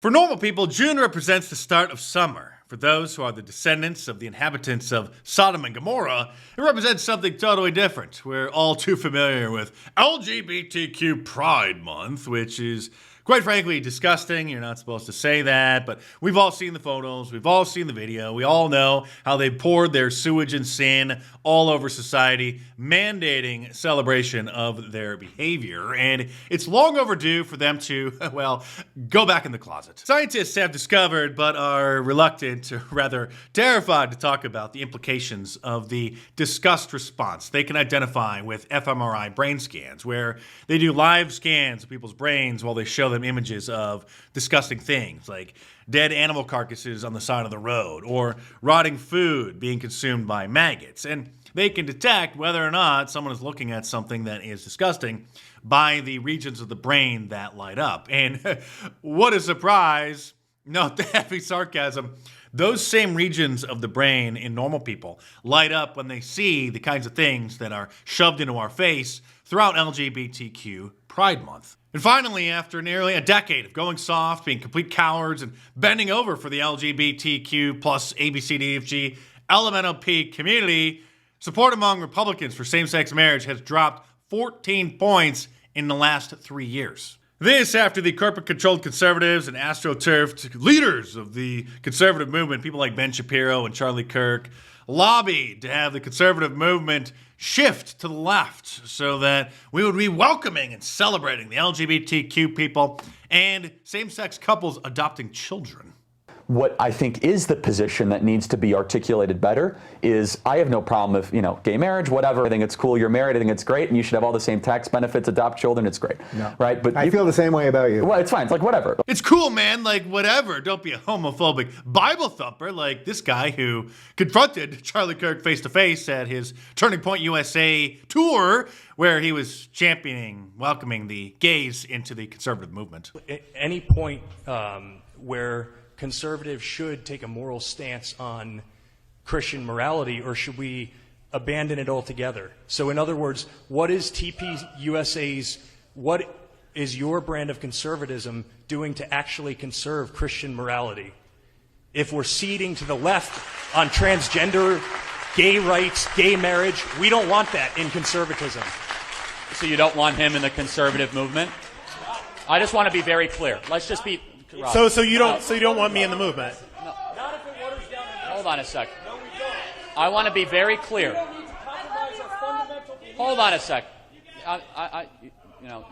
For normal people, June represents the start of summer. For those who are the descendants of the inhabitants of Sodom and Gomorrah, it represents something totally different. We're all too familiar with LGBTQ Pride Month, which is quite frankly disgusting. You're not supposed to say that, but we've all seen the photos, we've all seen the video, we all know how they poured their sewage and sin all over society, mandating celebration of their behavior. And it's long overdue for them to, well, go back in the closet. Scientists have discovered, but are reluctant, or rather terrified, to talk about the implications of the disgust response they can identify with fMRI brain scans, where they do live scans of people's brains while they show them images of disgusting things like dead animal carcasses on the side of the road or rotting food being consumed by maggots. And they can detect whether or not someone is looking at something that is disgusting by the regions of the brain that light up. And what a surprise, no heavy sarcasm, those same regions of the brain in normal people light up when they see the kinds of things that are shoved into our face throughout LGBTQ Pride Month. And finally, after nearly a decade of going soft, being complete cowards, and bending over for the LGBTQ plus ABCDFG LMNOP community, support among Republicans for same-sex marriage has dropped 14 points in the last 3 years. This after the corporate-controlled conservatives and astroturfed leaders of the conservative movement, people like Ben Shapiro and Charlie Kirk, lobbied to have the conservative movement shift to the left so that we would be welcoming and celebrating the LGBTQ people and same-sex couples adopting children. What I think is the position that needs to be articulated better is I have no problem if, gay marriage, whatever. I think it's cool. You're married. I think it's great. And you should have all the same tax benefits, adopt children. It's great. No. Right? But I feel the same way about you. Well, it's fine. It's like whatever. It's cool, man. Like, whatever. Don't be a homophobic Bible thumper like this guy who confronted Charlie Kirk face-to-face at his Turning Point USA tour, where he was championing, welcoming the gays into the conservative movement. At any point where conservatives should take a moral stance on Christian morality, or should we abandon it altogether? So in other words, what is TPUSA's, what is your brand of conservatism doing to actually conserve Christian morality? If we're ceding to the left on transgender, gay rights, gay marriage, we don't want that in conservatism. So you don't want him in the conservative movement? I just want to be very clear. Let's just be... Rob. So you don't want me in the movement? No. Not if it waters down. Hold on a sec. No, we don't. I want to be very clear. Hold on a sec.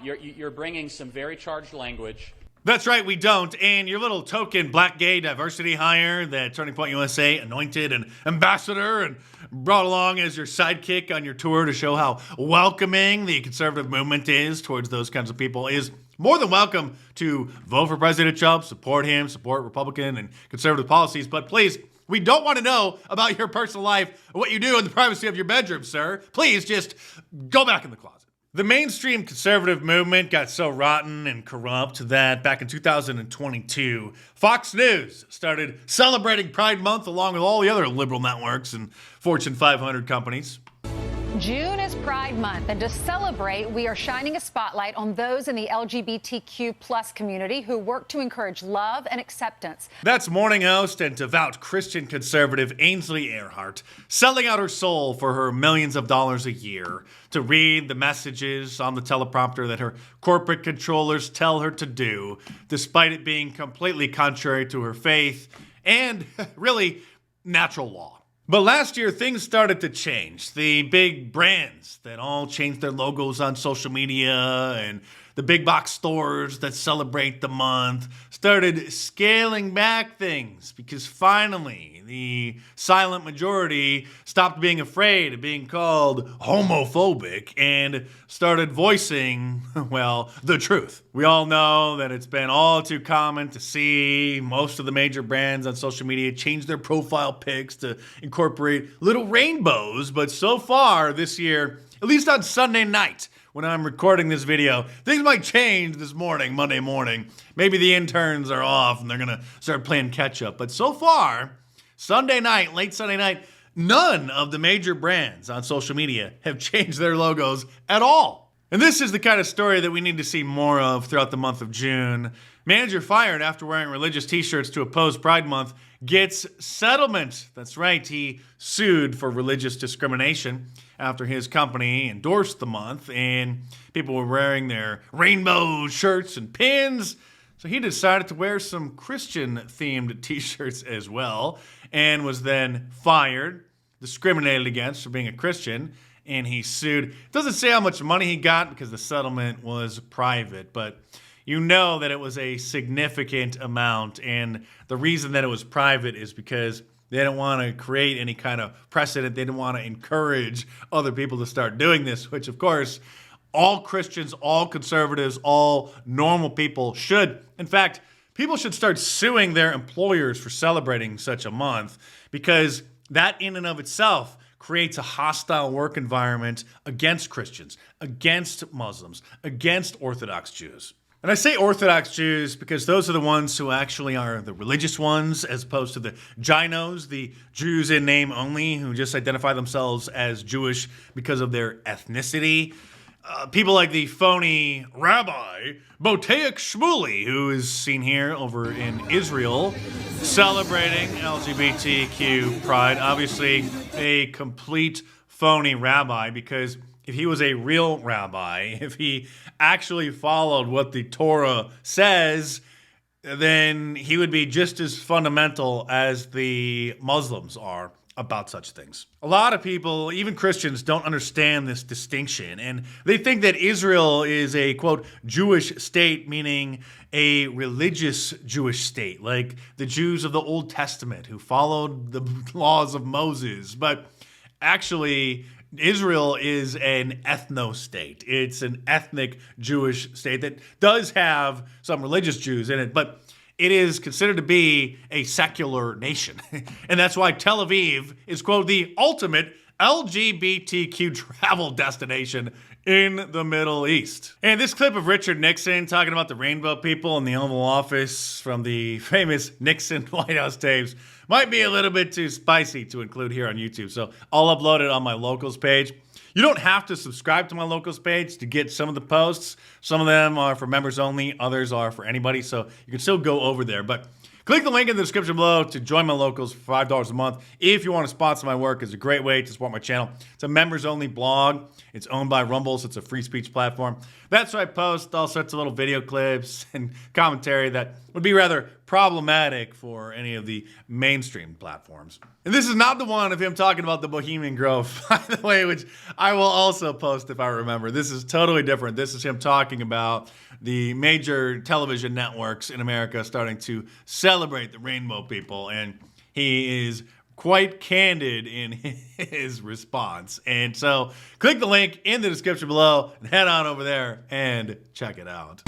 You're bringing some very charged language. That's right, we don't. And your little token black gay diversity hire that Turning Point USA anointed an ambassador and brought along as your sidekick on your tour to show how welcoming the conservative movement is towards those kinds of people is more than welcome to vote for President Trump, support him, support Republican and conservative policies. But please, we don't want to know about your personal life or what you do in the privacy of your bedroom, sir. Please just go back in the closet. The mainstream conservative movement got so rotten and corrupt that back in 2022, Fox News started celebrating Pride Month along with all the other liberal networks and Fortune 500 companies. June is Pride Month, and to celebrate, we are shining a spotlight on those in the LGBTQ plus community who work to encourage love and acceptance. That's morning host and devout Christian conservative Ainsley Earhart selling out her soul for her millions of dollars a year to read the messages on the teleprompter that her corporate controllers tell her to do, despite it being completely contrary to her faith and really natural law. But last year, things started to change. The big brands that all changed their logos on social media and the big box stores that celebrate the month started scaling back things because finally the silent majority stopped being afraid of being called homophobic and started voicing, well, the truth. We all know that it's been all too common to see most of the major brands on social media change their profile pics to incorporate little rainbows, but so far this year, at least on Sunday night, when I'm recording this video, things might change this morning, Monday morning. Maybe the interns are off and they're going to start playing catch up. But so far, Sunday night, late Sunday night, none of the major brands on social media have changed their logos at all. And this is the kind of story that we need to see more of throughout the month of June. Manager fired after wearing religious t-shirts to oppose Pride Month gets settlement. That's right, he sued for religious discrimination after his company endorsed the month and people were wearing their rainbow shirts and pins. So he decided to wear some Christian-themed t-shirts as well and was then fired, discriminated against for being a Christian, and he sued. It doesn't say how much money he got because the settlement was private, but you know that it was a significant amount, and the reason that it was private is because they didn't want to create any kind of precedent. They didn't want to encourage other people to start doing this, which, of course, all Christians, all conservatives, all normal people should. In fact, people should start suing their employers for celebrating such a month because that in and of itself creates a hostile work environment against Christians, against Muslims, against Orthodox Jews. And I say Orthodox Jews because those are the ones who actually are the religious ones as opposed to the Ginos, the Jews in name only, who just identify themselves as Jewish because of their ethnicity. People like the phony Rabbi Boteach Shmuley, who is seen here over in Israel, celebrating LGBTQ pride. Obviously, a complete phony rabbi, because if he was a real rabbi, if he actually followed what the Torah says, then he would be just as fundamental as the Muslims are about such things. A lot of people, even Christians, don't understand this distinction, and they think that Israel is a, quote, Jewish state, meaning a religious Jewish state, like the Jews of the Old Testament who followed the laws of Moses. But actually, Israel is an ethno-state. It's an ethnic Jewish state that does have some religious Jews in it, but it is considered to be a secular nation. And that's why Tel Aviv is, quote, the ultimate LGBTQ travel destination in the Middle East. And this clip of Richard Nixon talking about the rainbow people in the Oval Office from the famous Nixon White House tapes might be a little bit too spicy to include here on YouTube. So I'll upload it on my Locals page. You don't have to subscribe to my Locals page to get some of the posts. Some of them are for members only, others are for anybody, so you can still go over there. But click the link in the description below to join my Locals for $5 a month. If you want to sponsor my work, it's a great way to support my channel. It's a members-only blog. It's owned by Rumble, so it's a free speech platform. That's where I post all sorts of little video clips and commentary that would be rather problematic for any of the mainstream platforms. And this is not the one of him talking about the Bohemian Grove, by the way, which I will also post if I remember. This is totally different. This is him talking about the major television networks in America starting to celebrate the rainbow people, and he is quite candid in his response. And so click the link in the description below and head on over there and check it out.